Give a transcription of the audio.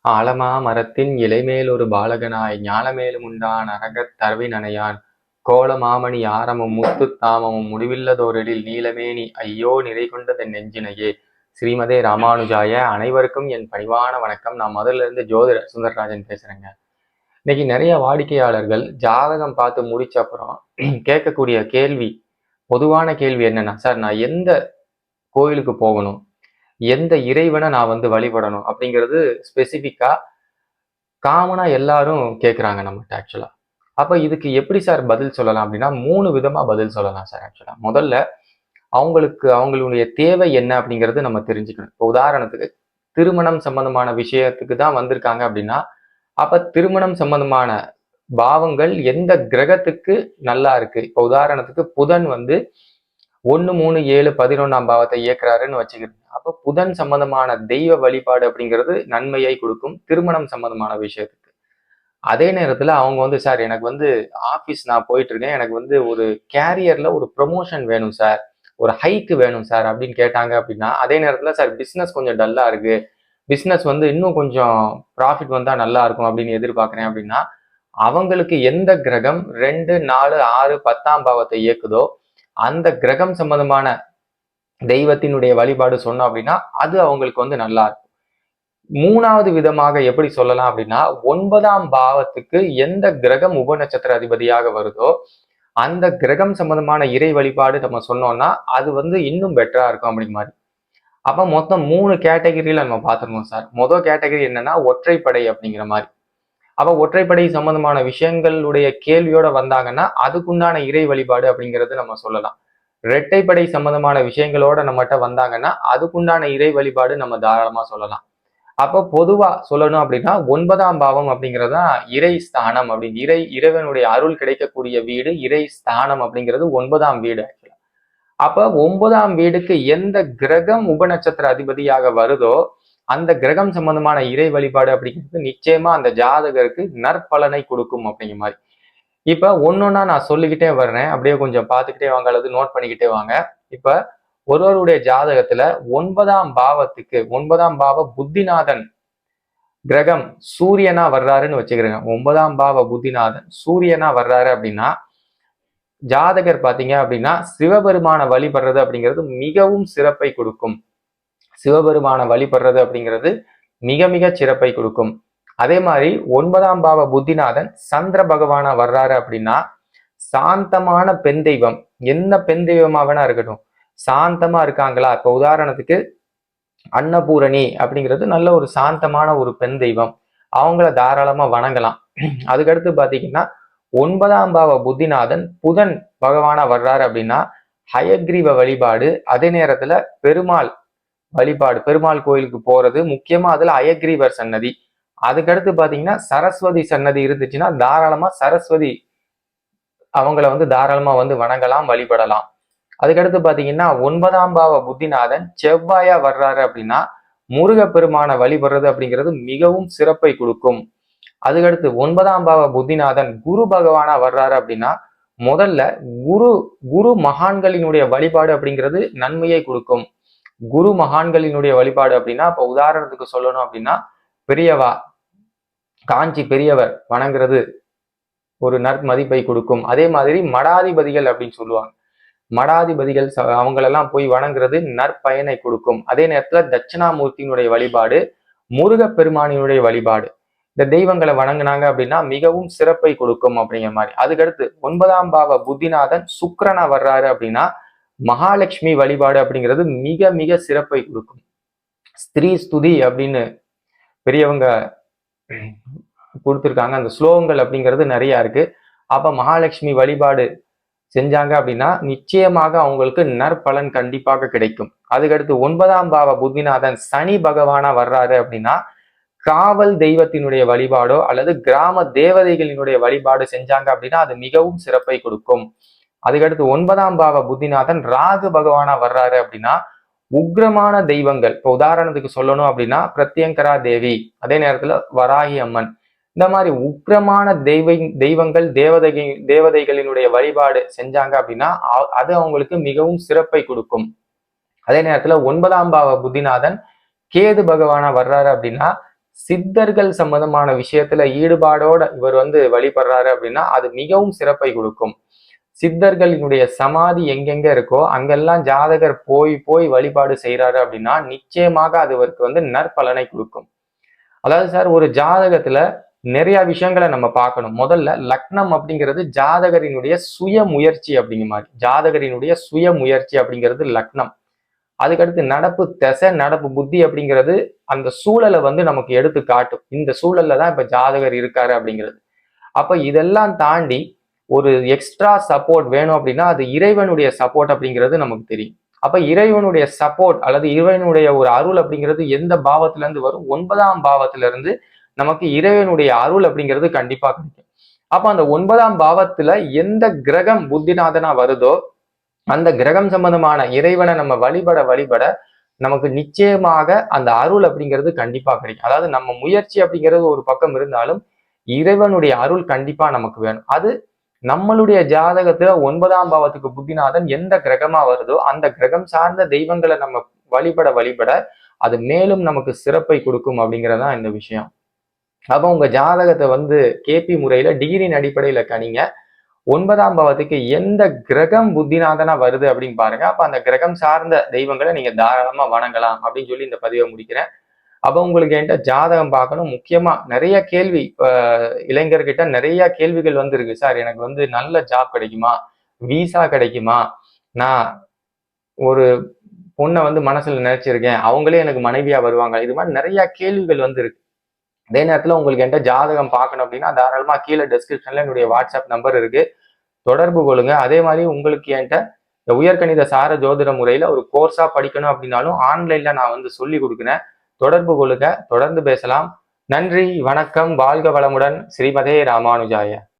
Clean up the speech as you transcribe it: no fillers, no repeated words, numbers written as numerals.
ஆலமா மரத்தின் இலைமேல் ஒரு பாலகனாய் ஞாலமேலும் உண்டான் அரங்கத் தரவினணையான் கோலமாமணி ஆரமும் முத்துத் தாமமும் முடிவில்லதோரெழில் நீலமேனி ஐயோ நிறைகொண்டதென் நெஞ்சினையே. ஸ்ரீமதே ராமானுஜாய. அனைவருக்கும் என் பணிவான வணக்கம். நான் முதல்ல இருந்து ஜோதிடர் சுந்தரராஜன் பேசுறேங்க. இன்னைக்கு நிறைய வாடிக்கையாளர்கள் ஜாதகம் பார்த்து முடிச்ச அப்புறம் கேட்கக்கூடிய கேள்வி, பொதுவான கேள்வி என்னன்னா, சார் நான் எந்த கோயிலுக்கு போகணும், எந்த இறைவனை நான் வழிபடணும் அப்படிங்கிறது ஸ்பெசிஃபிக்கா காமனா எல்லாரும் கேட்குறாங்க நம்மகிட்ட ஆக்சுவலா. அப்ப இதுக்கு எப்படி சார் பதில் சொல்லலாம் அப்படின்னா, 3 விதமா பதில் சொல்லலாம் சார் ஆக்சுவலா. முதல்ல அவங்களுடைய தேவை என்ன அப்படிங்கிறது நம்ம தெரிஞ்சுக்கணும். இப்போ உதாரணத்துக்கு திருமணம் சம்பந்தமான விஷயத்துக்கு தான் வந்திருக்காங்க அப்படின்னா, அப்ப திருமணம் சம்பந்தமான பாவங்கள் எந்த கிரகத்துக்கு நல்லா இருக்கு. இப்போ உதாரணத்துக்கு புதன் 1, 3, 7, 11ஆம் பாவத்தை இயக்குறாருன்னு வச்சுக்கிட்டு, அப்ப புதன் சம்பந்தமான தெய்வ வழிபாடு அப்படிங்கிறது நன்மையை கொடுக்கும் திருமணம் சம்பந்தமான விஷயத்துக்கு. அதே நேரத்துல அவங்க சார் எனக்கு ஆபீஸ் நான் போயிட்டு இருக்கேன், எனக்கு ஒரு கேரியர்ல ஒரு ப்ரொமோஷன் வேணும் சார், ஒரு ஹைக் வேணும் சார் அப்படின்னு கேட்டாங்க அப்படின்னா, அதே நேரத்துல சார் பிசினஸ் கொஞ்சம் டல்லா இருக்கு, பிசினஸ் இன்னும் கொஞ்சம் ப்ராஃபிட் வந்தா நல்லா இருக்கும் அப்படின்னு எதிர்பார்க்கிறேன் அப்படின்னா, அவங்களுக்கு எந்த கிரகம் 2, 4, 6, 10ஆம் பாவத்தை இயக்குதோ அந்த கிரகம் சம்பந்தமான தெய்வத்தினுடைய வழிபாடு சொன்னோம் அப்படின்னா அது அவங்களுக்கு நல்லா இருக்கும். 3வது விதமாக எப்படி சொல்லலாம் அப்படின்னா, 9ஆம் பாவத்துக்கு எந்த கிரகம் உபநட்சத்திர அதிபதியாக வருதோ அந்த கிரகம் சம்பந்தமான இறை வழிபாடு நம்ம சொன்னோம்னா அது இன்னும் பெட்டரா இருக்கும் அப்படிங்கிற மாதிரி. அப்ப மொத்தம் 3 கேட்டகரியில நம்ம பார்த்துருக்கோம் சார். முதல் கேட்டகரி என்னன்னா ஒற்றைப்படை அப்படிங்கிற மாதிரி. அப்ப ஒற்றைப்படை சம்பந்தமான விஷயங்களுடைய கேள்வியோட வந்தாங்கன்னா அதுக்குண்டான இறை வழிபாடு அப்படிங்கிறது நம்ம சொல்லலாம். இரட்டைப்படை சம்பந்தமான விஷயங்களோட நம்மகிட்ட வந்தாங்கன்னா அதுக்குண்டான இறை வழிபாடு நம்ம தாராளமா சொல்லலாம். அப்போ பொதுவா சொல்லணும் அப்படின்னா 9ஆம் பாவம் அப்படிங்கிறது இறை ஸ்தானம் அப்படின்னு, இறைவனுடைய அருள் கிடைக்கக்கூடிய வீடு, இறை ஸ்தானம் அப்படிங்கிறது 9ஆம் வீடு. அப்ப 9ஆம் வீடுக்கு எந்த கிரகம் உபநட்சத்திர அதிபதியாக வருதோ அந்த கிரகம் சம்பந்தமான இறை வழிபாடு அப்படிங்கிறது நிச்சயமா அந்த ஜாதகருக்கு நற்பலனை கொடுக்கும் அப்படிங்கிற மாதிரி. இப்ப ஒன்னொன்னா நான் சொல்லிக்கிட்டே வர்றேன், அப்படியே கொஞ்சம் பார்த்துக்கிட்டே வாங்க அல்லது நோட் பண்ணிக்கிட்டே வாங்க. இப்ப ஒருவருடைய ஜாதகத்துல 9ஆம் பாவத்துக்கு 9ஆம் பாவ புத்திநாதன் கிரகம் சூரியனா வர்றாருன்னு வச்சுக்கிறேங்க. 9ஆம் பாவ புத்திநாதன் சூரியனா வர்றாரு அப்படின்னா ஜாதகர் பாத்தீங்க அப்படின்னா சிவபெருமான வழிபடுறது அப்படிங்கிறது மிகவும் சிறப்பை கொடுக்கும். சிவபெருமான வழிபடுறது அப்படிங்கிறது மிக மிக சிறப்பை கொடுக்கும். அதே மாதிரி 9ஆம் பாவ புத்திநாதன் சந்திர பகவானா வர்றாரு அப்படின்னா சாந்தமான பெண் தெய்வம், என்ன பெண் தெய்வமா வேணா இருக்கட்டும், சாந்தமா இருக்காங்களா, இப்ப உதாரணத்துக்கு அன்னபூரணி அப்படிங்கிறது நல்ல ஒரு சாந்தமான ஒரு பெண் தெய்வம், அவங்கள தாராளமா வணங்கலாம். அதுக்கடுத்து பாத்தீங்கன்னா 9ஆம் பாவ புத்திநாதன் புதன் பகவானா வர்றாரு அப்படின்னா ஹயக்ரீவ வழிபாடு, அதே நேரத்துல பெருமாள் வழிபாடு, பெருமாள் கோயிலுக்கு போறது முக்கியமா, அதுல அயக்ரீவர் சன்னதி. அதுக்கடுத்து பாத்தீங்கன்னா சரஸ்வதி சன்னதி இருந்துச்சுன்னா தாராளமா சரஸ்வதி அவங்கள தாராளமா வணங்கலாம், வழிபடலாம். அதுக்கடுத்து பாத்தீங்கன்னா 9ஆம் பாவ புத்திநாதன் செவ்வாயா வர்றாரு அப்படின்னா முருகப்பெருமான வழிபடுறது அப்படிங்கிறது மிகவும் சிறப்பை கொடுக்கும். அதுக்கடுத்து 9ஆம் பாவ புத்திநாதன் குரு பகவானா வர்றாரு அப்படின்னா முதல்ல குரு மகான்களினுடைய வழிபாடு அப்படிங்கிறது நன்மையை கொடுக்கும். குரு மகான்களினுடைய வழிபாடு அப்படின்னா இப்ப உதாரணத்துக்கு சொல்லணும் அப்படின்னா பெரியவா, காஞ்சி பெரியவர் வணங்குறது ஒரு நற்மதிப்பை கொடுக்கும். அதே மாதிரி மடாதிபதிகள் அப்படின்னு சொல்லுவாங்க, மடாதிபதிகள் அவங்களெல்லாம் போய் வணங்குறது நற்பயனை கொடுக்கும். அதே நேரத்துல தட்சிணாமூர்த்தியினுடைய வழிபாடு, முருகப்பெருமானினுடைய வழிபாடு, இந்த தெய்வங்களை வணங்குனாங்க அப்படின்னா மிகவும் சிறப்பை கொடுக்கும் அப்படிங்கிற மாதிரி. அதுக்கடுத்து 9ஆம் பாவ புத்திநாதன் சுக்கிரனா வர்றாரு அப்படின்னா மகாலட்சுமி வழிபாடு அப்படிங்கிறது மிக மிக சிறப்பை கொடுக்கும். ஸ்திரீ ஸ்துதி அப்படின்னு பெரியவங்க கொடுத்துருக்காங்க, அந்த ஸ்லோகங்கள் அப்படிங்கிறது நிறைய இருக்கு. அப்ப மகாலட்சுமி வழிபாடு செஞ்சாங்க அப்படின்னா நிச்சயமாக அவங்களுக்கு நற்பலன் கண்டிப்பாக கிடைக்கும். அதுக்கடுத்து 9ஆம் பாவ புத்திநாதன் சனி பகவானா வர்றாரு அப்படின்னா காவல் தெய்வத்தினுடைய வழிபாடோ அல்லது கிராம தேவதைகளினுடைய வழிபாடு செஞ்சாங்க அப்படின்னா அது மிகவும் சிறப்பை கொடுக்கும். அதுக்கடுத்து 9ஆம் பாவ புத்திநாதன் ராகு பகவானா வர்றாரு அப்படின்னா உக்ரமான தெய்வங்கள், இப்போ உதாரணத்துக்கு சொல்லணும் அப்படின்னா பிரத்யங்கரா தேவி, அதே நேரத்துல வராகி அம்மன், இந்த மாதிரி உக்ரமான தெய்வங்கள் தேவதைகளினுடைய வழிபாடு செஞ்சாங்க அப்படின்னா அது அவங்களுக்கு மிகவும் சிறப்பை கொடுக்கும். அதே நேரத்துல 9ஆம் பாவ புத்திநாதன் கேது பகவானா வர்றாரு அப்படின்னா சித்தர்கள் சம்பந்தமான விஷயத்துல ஈடுபாடோட இவர் வழிபடுறாரு அப்படின்னா அது மிகவும் சிறப்பை கொடுக்கும். சித்தர்களினுடைய சமாதி எங்கெங்க இருக்கோ அங்கெல்லாம் ஜாதகர் போய் போய் வழிபாடு செய்யறாரு அப்படின்னா நிச்சயமாக அது அவருக்கு நற்பலனை கொடுக்கும். அதாவது சார், ஒரு ஜாதகத்துல நிறைய விஷயங்களை நம்ம பார்க்கணும். முதல்ல லக்னம் அப்படிங்கிறது ஜாதகரினுடைய சுய முயற்சி அப்படிங்கிற மாதிரி. ஜாதகரினுடைய சுய முயற்சி அப்படிங்கிறது லக்னம். அதுக்கடுத்து நடப்பு திசை, நடப்பு புத்தி அப்படிங்கிறது அந்த சூழலை நமக்கு எடுத்து காட்டும். இந்த சூழல்ல தான் இப்ப ஜாதகர் இருக்காரு அப்படிங்கிறது. அப்ப இதெல்லாம் தாண்டி ஒரு எக்ஸ்ட்ரா சப்போர்ட் வேணும் அப்படின்னா அது இறைவனுடைய சப்போர்ட் அப்படிங்கிறது நமக்கு தெரியும். அப்ப இறைவனுடைய சப்போர்ட் அல்லது இறைவனுடைய ஒரு அருள் அப்படிங்கிறது எந்த பாவத்துல இருந்து வரும்? 9ஆம் பாவத்துல இருந்து நமக்கு இறைவனுடைய அருள் அப்படிங்கிறது கண்டிப்பா கிடைக்கும். அப்ப அந்த 9ஆம் பாவத்துல எந்த கிரகம் புத்திநாதனா வருதோ அந்த கிரகம் சம்பந்தமான இறைவனை நம்ம வழிபட வழிபட நமக்கு நிச்சயமாக அந்த அருள் அப்படிங்கிறது கண்டிப்பா கிடைக்கும். அதாவது நம்ம முயற்சி அப்படிங்கிறது ஒரு பக்கம் இருந்தாலும் இறைவனுடைய அருள் கண்டிப்பா நமக்கு வேணும். அது நம்மளுடைய ஜாதகத்துல 9ஆம் பாவத்துக்கு புத்திநாதன் எந்த கிரகமா வருதோ அந்த கிரகம் சார்ந்த தெய்வங்களை நம்ம வழிபட வழிபட அது மேலும் நமக்கு சிறப்பை கொடுக்கும் அப்படிங்கிறதான் இந்த விஷயம். அப்போ உங்க ஜாதகத்தை கேபி முறையில டிகிரியின் அடிப்படையில கணிங்க. 9ஆம் பாவத்துக்கு எந்த கிரகம் புத்திநாதனா வருது அப்படின்னு பாருங்க. அப்ப அந்த கிரகம் சார்ந்த தெய்வங்களை நீங்க தாராளமா வணங்கலாம் அப்படின்னு சொல்லி இந்த பதிவை முடிக்கிறேன். அப்ப உங்களுக்கு என்கிட்ட ஜாதகம் பார்க்கணும். முக்கியமா நிறைய கேள்வி, இளைஞர்கிட்ட நிறைய கேள்விகள் இருக்கு. சார், எனக்கு நல்ல ஜாப் கிடைக்குமா, விசா கிடைக்குமா, நான் ஒரு பொண்ணை மனசுல நினைச்சிருக்கேன், அவங்களே எனக்கு மனைவியா வருவாங்க, இது மாதிரி நிறைய கேள்விகள் இருக்கு. அதே நேரத்துல உங்களுக்கு என்கிட்ட ஜாதகம் பார்க்கணும் அப்படின்னா தாராளமா கீழே டிஸ்கிரிப்ஷன்ல என்னுடைய வாட்ஸ்அப் நம்பர் இருக்கு, தொடர்பு கொள்ளுங்க. அதே மாதிரி உங்களுக்கு என்கிட்ட இந்த உயர்கணித சார ஜோதிட முறையில ஒரு கோர்ஸா படிக்கணும் அப்படின்னாலும் ஆன்லைன்ல நான் சொல்லி கொடுக்குறேன். தொடர்பு கொள்ளுங்க, தொடர்ந்து பேசலாம். நன்றி, வணக்கம், வாழ்க வளமுடன். ஸ்ரீமதே ராமானுஜாய.